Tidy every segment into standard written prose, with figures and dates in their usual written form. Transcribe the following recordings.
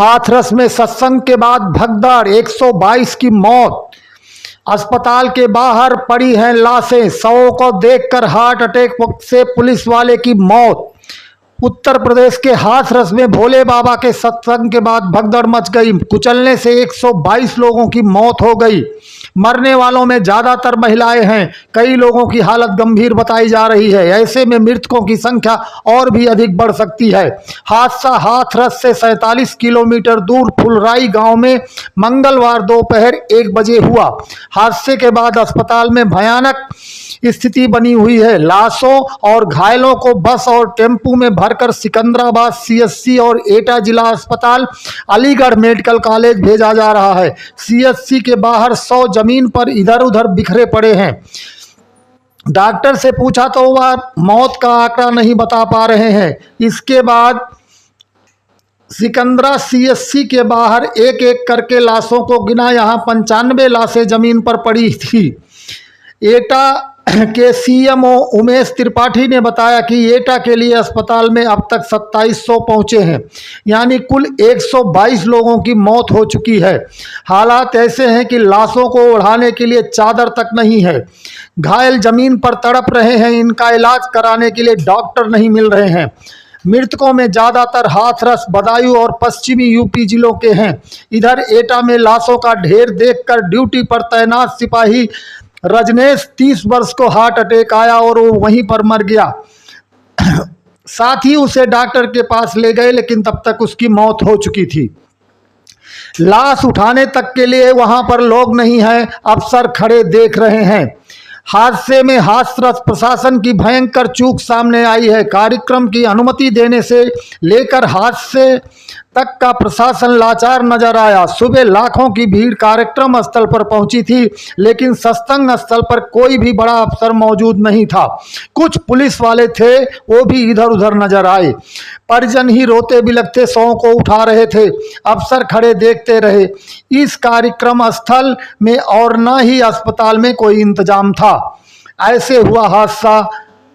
हाथरस में सत्संग के बाद भगदड़, 122 की मौत। अस्पताल के बाहर पड़ी हैं लाशें, शवों को देखकर हार्ट अटैक से पुलिस वाले की मौत। उत्तर प्रदेश के हाथरस में भोले बाबा के सत्संग के बाद भगदड़ मच गई। कुचलने से 122 लोगों की मौत हो गई। मरने वालों में ज्यादातर महिलाएं हैं। कई लोगों की हालत गंभीर बताई जा रही है। ऐसे में मृतकों की संख्या और भी अधिक बढ़ सकती है। हादसा हाथरस से 47 किलोमीटर दूर फुलराई गांव में मंगलवार दोपहर 1 बजे हुआ। हादसे के बाद अस्पताल में भयानक स्थिति बनी हुई है। लाशों और घायलों को बस और टेम्पू में भरकर सिकंदराबाद सीएचसी और एटा जिला अस्पताल, अलीगढ़ मेडिकल कॉलेज भेजा जा रहा है। सीएचसी के बाहर 100 जमीन पर इधर उधर बिखरे पड़े हैं। डॉक्टर से पूछा तो वह मौत का आंकड़ा नहीं बता पा रहे हैं। इसके बाद सिकंदरा सीएचसी के बाहर एक एक करके लाशों को गिना। यहाँ 95 लाशें जमीन पर पड़ी थी। एटा के सीएमओ उमेश त्रिपाठी ने बताया कि एटा के लिए अस्पताल में अब तक 2700 पहुंचे हैं, यानी कुल 122 लोगों की मौत हो चुकी है। हालात ऐसे हैं कि लाशों को ओढ़ाने के लिए चादर तक नहीं है। घायल जमीन पर तड़प रहे हैं। इनका इलाज कराने के लिए डॉक्टर नहीं मिल रहे हैं। मृतकों में ज्यादातर हाथरस, बदायूं और पश्चिमी यूपी जिलों के हैं। इधर एटा में लाशों का ढेर देखकर ड्यूटी पर तैनात सिपाही रजनेश 30 वर्ष को हार्ट अटैक आया और वो वहीं पर मर गया। साथ ही उसे डॉक्टर के पास ले गए, लेकिन तब तक उसकी मौत हो चुकी थी। लाश उठाने तक के लिए वहां पर लोग नहीं हैं, अफसर खड़े देख रहे हैं। हादसे में हाथरस प्रशासन की भयंकर चूक सामने आई है। कार्यक्रम की अनुमति देने से लेकर हादसे तक का प्रशासन लाचार नजर आया। सुबह लाखों की भीड़ कार्यक्रम स्थल पर पहुंची थी, लेकिन सत्संग स्थल पर कोई भी बड़ा अफसर मौजूद नहीं था। कुछ पुलिस वाले थे, वो भी इधर उधर नजर आए। परिजन ही रोते बिलखते शवों को उठा रहे थे। अफसर खड़े देखते रहे। इस कार्यक्रम स्थल में और न ही अस्पताल में कोई इंतजाम था। ऐसे हुआ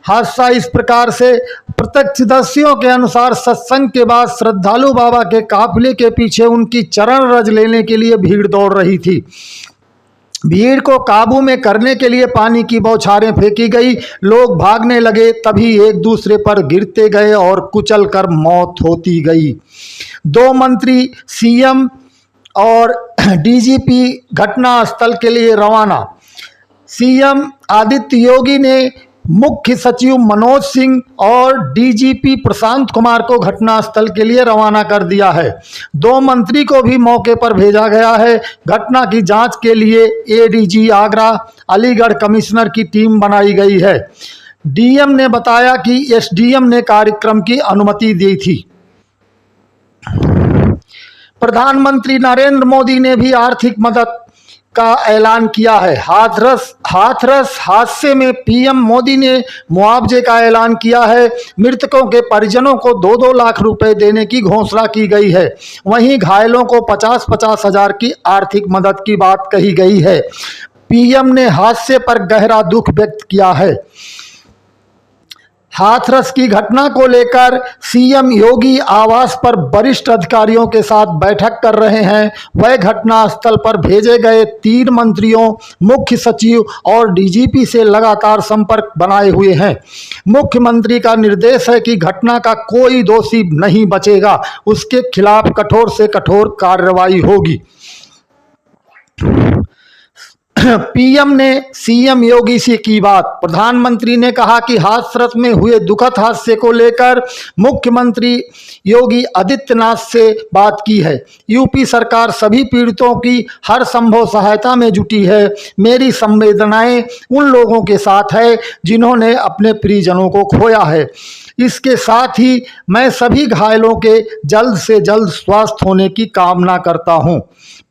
हादसा इस प्रकार से। प्रत्यक्षदर्शियों के अनुसार सत्संग के बाद श्रद्धालु बाबा के काफिले के पीछे उनकी चरण रज लेने के लिए भीड़ दौड़ रही थी। भीड़ को काबू में करने के लिए पानी की बौछारें फेंकी गई। लोग भागने लगे, तभी एक दूसरे पर गिरते गए और कुचल कर मौत होती गई। 2 मंत्री, सीएम और डीजीपी घटनास्थल के लिए रवाना। सीएम आदित्य योगी ने मुख्य सचिव मनोज सिंह और डीजीपी प्रशांत कुमार को घटनास्थल के लिए रवाना कर दिया है। 2 मंत्री को भी मौके पर भेजा गया है। घटना की जांच के लिए एडीजी आगरा, अलीगढ़ कमिश्नर की टीम बनाई गई है। डीएम ने बताया कि एसडीएम ने कार्यक्रम की अनुमति दी थी। प्रधानमंत्री नरेंद्र मोदी ने भी आर्थिक मदद का ऐलान किया है। हाथरस हादसे में पीएम मोदी ने मुआवजे का ऐलान किया है। मृतकों के परिजनों को 2-2 लाख रुपए देने की घोषणा की गई है। वहीं घायलों को 50-50 हजार की आर्थिक मदद की बात कही गई है। पीएम ने हादसे पर गहरा दुख व्यक्त किया है। हाथरस की घटना को लेकर सीएम योगी आवास पर वरिष्ठ अधिकारियों के साथ बैठक कर रहे हैं। वह घटनास्थल पर भेजे गए 3 मंत्रियों, मुख्य सचिव और डीजीपी से लगातार संपर्क बनाए हुए हैं। मुख्यमंत्री का निर्देश है कि घटना का कोई दोषी नहीं बचेगा, उसके खिलाफ कठोर से कठोर कार्रवाई होगी। पीएम ने सीएम योगी से की बात। प्रधानमंत्री ने कहा कि हाथरस में हुए दुखद हादसे को लेकर मुख्यमंत्री योगी आदित्यनाथ से बात की है। यूपी सरकार सभी पीड़ितों की हर संभव सहायता में जुटी है। मेरी संवेदनाएं उन लोगों के साथ है जिन्होंने अपने प्रियजनों को खोया है। इसके साथ ही मैं सभी घायलों के जल्द से जल्द स्वस्थ होने की कामना करता हूं।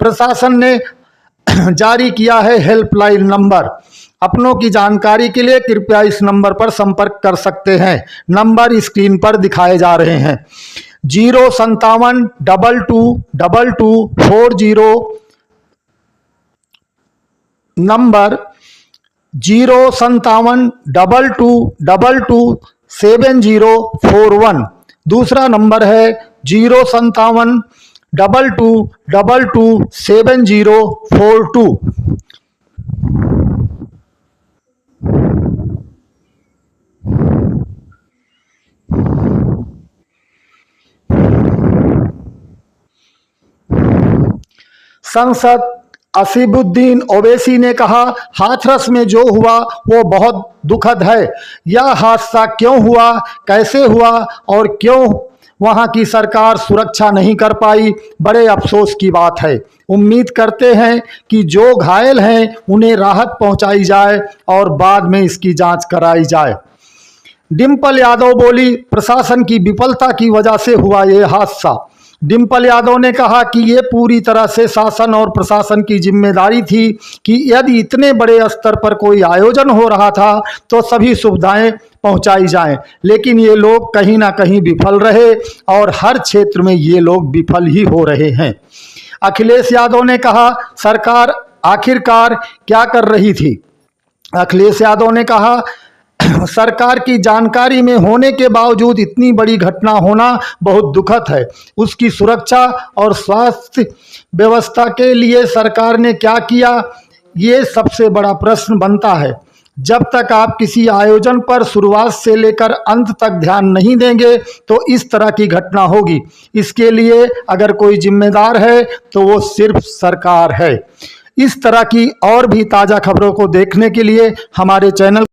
प्रशासन ने जारी किया है हेल्पलाइन नंबर। अपनों की जानकारी के लिए कृपया इस नंबर पर संपर्क कर सकते हैं। नंबर स्क्रीन पर दिखाए जा रहे हैं। 057222240 नंबर 05722227041। दूसरा नंबर है 0572222 22227042। सांसद असीमुद्दीन ओवैसी ने कहा, हाथरस में जो हुआ वो बहुत दुखद है। यह हादसा क्यों हुआ, कैसे हुआ और क्यों वहां की सरकार सुरक्षा नहीं कर पाई, बड़े अफसोस की बात है। उम्मीद करते हैं कि जो घायल हैं उन्हें राहत पहुंचाई जाए और बाद में इसकी जांच कराई जाए। डिंपल यादव बोली, प्रशासन की विफलता की वजह से हुआ ये हादसा। डिंपल यादव ने कहा कि ये पूरी तरह से शासन और प्रशासन की जिम्मेदारी थी कि यदि इतने बड़े स्तर पर कोई आयोजन हो रहा था तो सभी सुविधाएं पहुंचाई जाएं, लेकिन ये लोग कहीं ना कहीं विफल रहे और हर क्षेत्र में ये लोग विफल ही हो रहे हैं। अखिलेश यादव ने कहा, सरकार आखिरकार क्या कर रही थी। अखिलेश यादव ने कहा, सरकार की जानकारी में होने के बावजूद इतनी बड़ी घटना होना बहुत दुखद है। उसकी सुरक्षा और स्वास्थ्य व्यवस्था के लिए सरकार ने क्या किया, ये सबसे बड़ा प्रश्न बनता है। जब तक आप किसी आयोजन पर शुरुआत से लेकर अंत तक ध्यान नहीं देंगे तो इस तरह की घटना होगी। इसके लिए अगर कोई जिम्मेदार है तो वो सिर्फ सरकार है। इस तरह की और भी ताज़ा खबरों को देखने के लिए हमारे चैनल